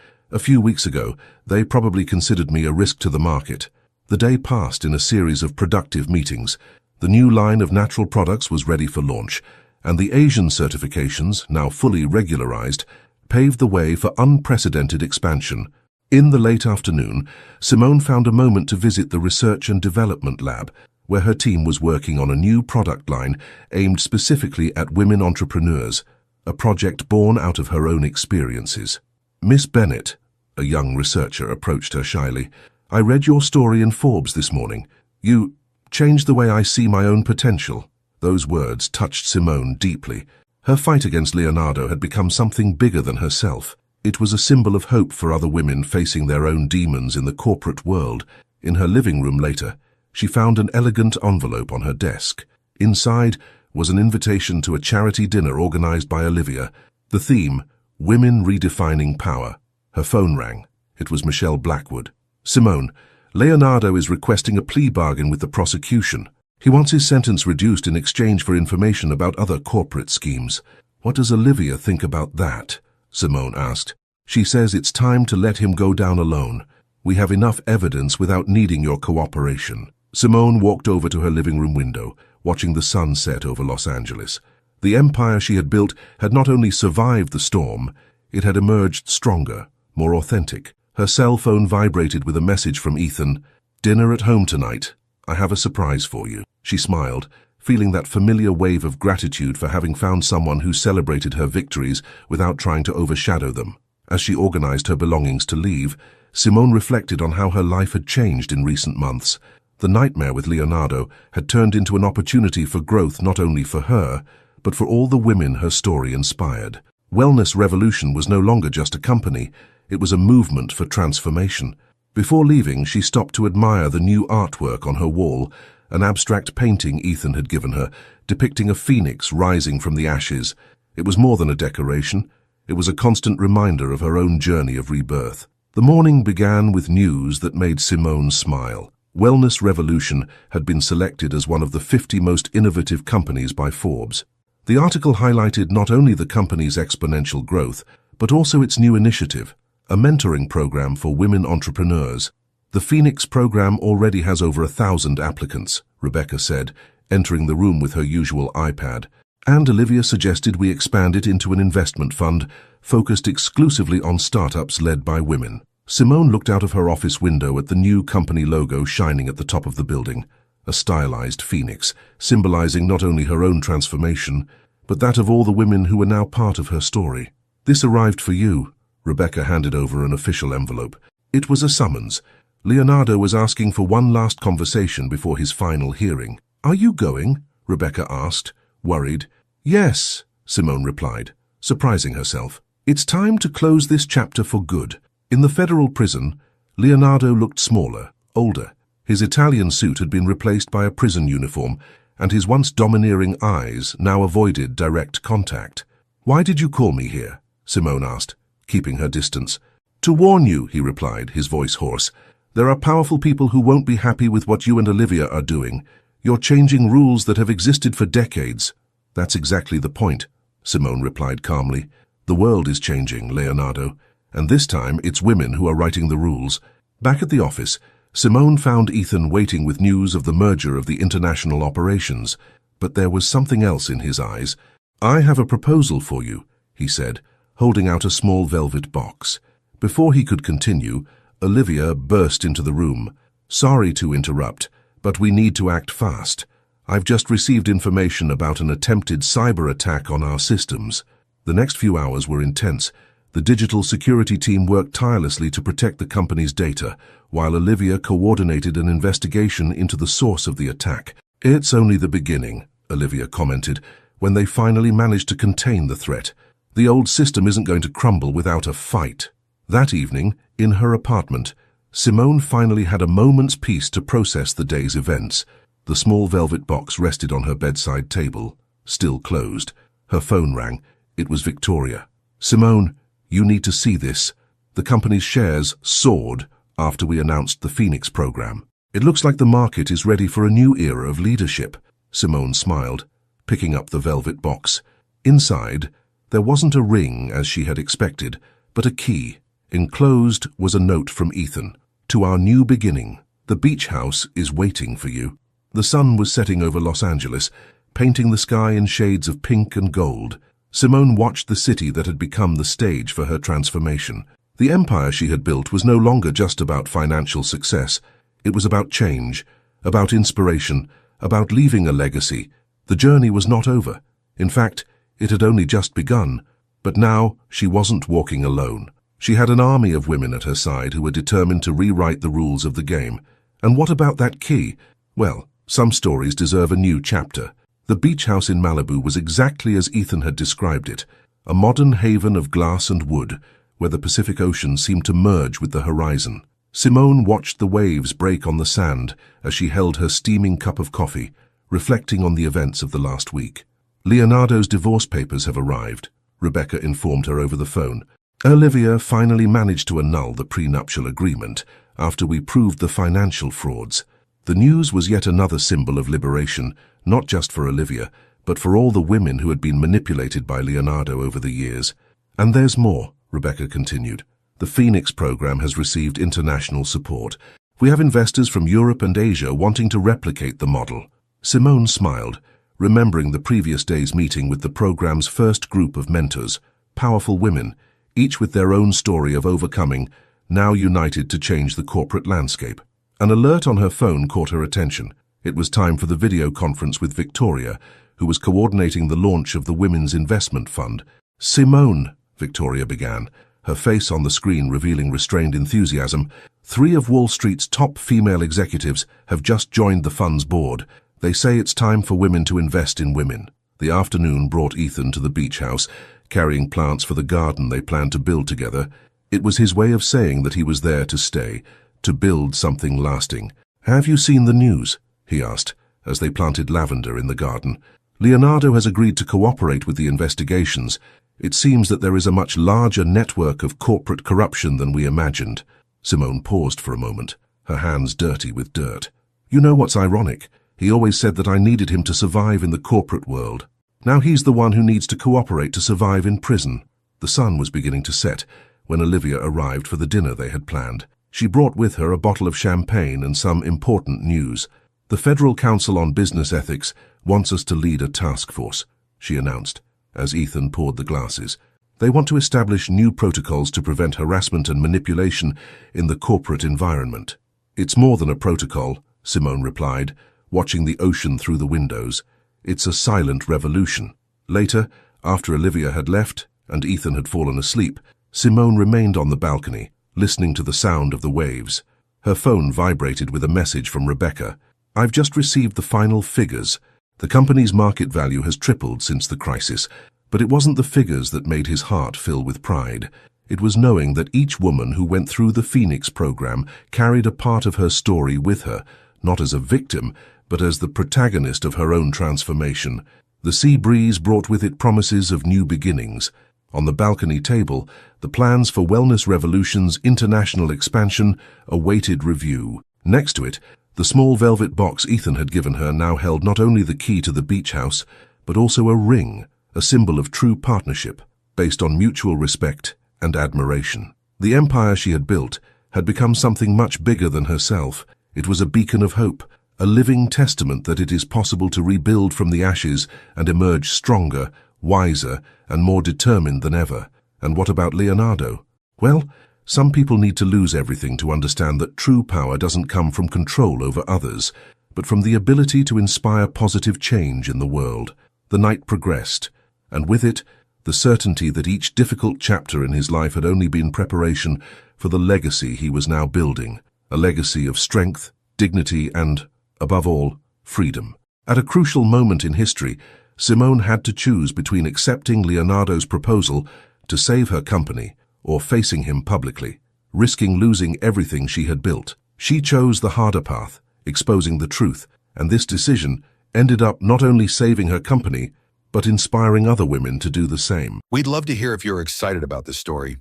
A few weeks ago, they probably considered me a risk to the market. The day passed in a series of productive meetings. The new line of natural products was ready for launch, and the Asian certifications, now fully regularized, paved the way for unprecedented expansion. In the late afternoon, Simone found a moment to visit the Research and Development Lab, where her team was working on a new product line aimed specifically at women entrepreneurs, a project born out of her own experiences. Miss Bennett, a young researcher, approached her shyly. I read your story in Forbes this morning. You changed the way I see my own potential. Those words touched Simone deeply. Her fight against Leonardo had become something bigger than herself. It was a symbol of hope for other women facing their own demons in the corporate world. In her living room later, she found an elegant envelope on her desk. Inside was an invitation to a charity dinner organized by Olivia. The theme, Women Redefining Power. Her phone rang. It was Michelle Blackwood. Simone, Leonardo is requesting a plea bargain with the prosecution. He wants his sentence reduced in exchange for information about other corporate schemes. What does Olivia think about that? Simone asked. She says it's time to let him go down alone. We have enough evidence without needing your cooperation. Simone walked over to her living room window, watching the sun set over Los Angeles. The empire she had built had not only survived the storm, it had emerged stronger, more authentic. Her cell phone vibrated with a message from Ethan. Dinner at home tonight. I have a surprise for you. She smiled, feeling that familiar wave of gratitude for having found someone who celebrated her victories without trying to overshadow them. As she organized her belongings to leave, Simone reflected on how her life had changed in recent months. The nightmare with Leonardo had turned into an opportunity for growth not only for her, but for all the women her story inspired. Wellness Revolution was no longer just a company, it was a movement for transformation. Before leaving, she stopped to admire the new artwork on her wall, an abstract painting Ethan had given her, depicting a phoenix rising from the ashes. It was more than a decoration, it was a constant reminder of her own journey of rebirth. The morning began with news that made Simone smile. Wellness Revolution had been selected as one of the 50 most innovative companies by Forbes. The article highlighted not only the company's exponential growth, but also its new initiative, a mentoring program for women entrepreneurs. The Phoenix program already has over 1,000 applicants, Rebecca said, entering the room with her usual iPad. And Olivia suggested we expand it into an investment fund focused exclusively on startups led by women. Simone looked out of her office window at the new company logo shining at the top of the building, a stylized phoenix, symbolizing not only her own transformation, but that of all the women who were now part of her story. This arrived for you. Rebecca handed over an official envelope. It was a summons. Leonardo was asking for one last conversation before his final hearing. Are you going? Rebecca asked, worried. Yes, Simone replied, surprising herself. It's time to close this chapter for good. In the federal prison, Leonardo looked smaller, older. His Italian suit had been replaced by a prison uniform, and his once domineering eyes now avoided direct contact. Why did you call me here? Simone asked, keeping her distance. To warn you, he replied, his voice hoarse. There are powerful people who won't be happy with what you and Olivia are doing. You're changing rules that have existed for decades. That's exactly the point, Simone replied calmly. The world is changing, Leonardo, and this time it's women who are writing the rules. Back at the office, Simone found Ethan waiting with news of the merger of the international operations, but there was something else in his eyes. I have a proposal for you, he said, holding out a small velvet box. Before he could continue, Olivia burst into the room. Sorry to interrupt, but we need to act fast. I've just received information about an attempted cyber attack on our systems. The next few hours were intense. The digital security team worked tirelessly to protect the company's data, while Olivia coordinated an investigation into the source of the attack. It's only the beginning, Olivia commented, when they finally managed to contain the threat. The old system isn't going to crumble without a fight. That evening, in her apartment, Simone finally had a moment's peace to process the day's events. The small velvet box rested on her bedside table, still closed. Her phone rang. It was Victoria. Simone, you need to see this. The company's shares soared after we announced the Phoenix program. It looks like the market is ready for a new era of leadership. Simone smiled, picking up the velvet box. Inside, there wasn't a ring as she had expected, but a key. Enclosed was a note from Ethan. To our new beginning, the beach house is waiting for you. The sun was setting over Los Angeles, painting the sky in shades of pink and gold. Simone watched the city that had become the stage for her transformation. The empire she had built was no longer just about financial success. It was about change, about inspiration, about leaving a legacy. The journey was not over. In fact, it had only just begun. But now she wasn't walking alone. She had an army of women at her side who were determined to rewrite the rules of the game. And what about that key? Well, some stories deserve a new chapter. The beach house in Malibu was exactly as Ethan had described it, a modern haven of glass and wood, where the Pacific Ocean seemed to merge with the horizon. Simone watched the waves break on the sand as she held her steaming cup of coffee, reflecting on the events of the last week. Leonardo's divorce papers have arrived, Rebecca informed her over the phone. Olivia finally managed to annul the prenuptial agreement after we proved the financial frauds. The news was yet another symbol of liberation, not just for Olivia, but for all the women who had been manipulated by Leonardo over the years. And there's more, Rebecca continued. The Phoenix program has received international support. We have investors from Europe and Asia wanting to replicate the model. Simone smiled, remembering the previous day's meeting with the program's first group of mentors, powerful women, each with their own story of overcoming, now united to change the corporate landscape. An alert on her phone caught her attention. It was time for the video conference with Victoria, who was coordinating the launch of the Women's Investment Fund. "Simone," Victoria began, her face on the screen revealing restrained enthusiasm, "3 of Wall Street's top female executives have just joined the fund's board. They say it's time for women to invest in women." The afternoon brought Ethan to the beach house, carrying plants for the garden they planned to build together. It was his way of saying that he was there to stay, to build something lasting. "Have you seen the news?" he asked, as they planted lavender in the garden. "Leonardo has agreed to cooperate with the investigations. It seems that there is a much larger network of corporate corruption than we imagined." Simone paused for a moment, her hands dirty with dirt. "You know what's ironic? He always said that I needed him to survive in the corporate world. Now he's the one who needs to cooperate to survive in prison." The sun was beginning to set when Olivia arrived for the dinner they had planned. She brought with her a bottle of champagne and some important news. "The Federal Council on Business Ethics wants us to lead a task force," she announced, as Ethan poured the glasses. "They want to establish new protocols to prevent harassment and manipulation in the corporate environment." "It's more than a protocol," Simone replied, watching the ocean through the windows. "It's a silent revolution." Later, after Olivia had left and Ethan had fallen asleep, Simone remained on the balcony, listening to the sound of the waves. Her phone vibrated with a message from Rebecca. "I've just received the final figures. The company's market value has tripled since the crisis, but it wasn't the figures that made his heart fill with pride. It was knowing that each woman who went through the Phoenix program carried a part of her story with her, not as a victim, but as the protagonist of her own transformation. The sea breeze brought with it promises of new beginnings. On the balcony table, the plans for Wellness Revolution's international expansion awaited review. Next to it, the small velvet box Ethan had given her now held not only the key to the beach house, but also a ring, a symbol of true partnership, based on mutual respect and admiration. The empire she had built had become something much bigger than herself. It was a beacon of hope, a living testament that it is possible to rebuild from the ashes and emerge stronger, wiser, and more determined than ever. And what about Leonardo? Well, some people need to lose everything to understand that true power doesn't come from control over others, but from the ability to inspire positive change in the world. The night progressed, and with it, the certainty that each difficult chapter in his life had only been preparation for the legacy he was now building, a legacy of strength, dignity, and, above all, freedom. At a crucial moment in history, Simone had to choose between accepting Leonardo's proposal to save her company or facing him publicly, risking losing everything she had built. She chose the harder path, exposing the truth, and this decision ended up not only saving her company, but inspiring other women to do the same. We'd love to hear if you're excited about this story.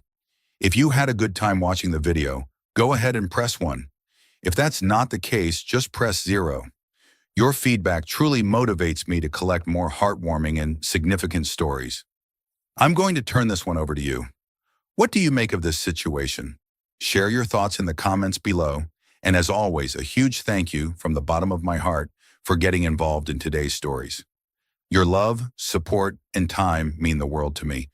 If you had a good time watching the video, go ahead and press 1. If that's not the case, just press 0. Your feedback truly motivates me to collect more heartwarming and significant stories. I'm going to turn this one over to you. What do you make of this situation? Share your thoughts in the comments below. And as always, a huge thank you from the bottom of my heart for getting involved in today's stories. Your love, support, and time mean the world to me.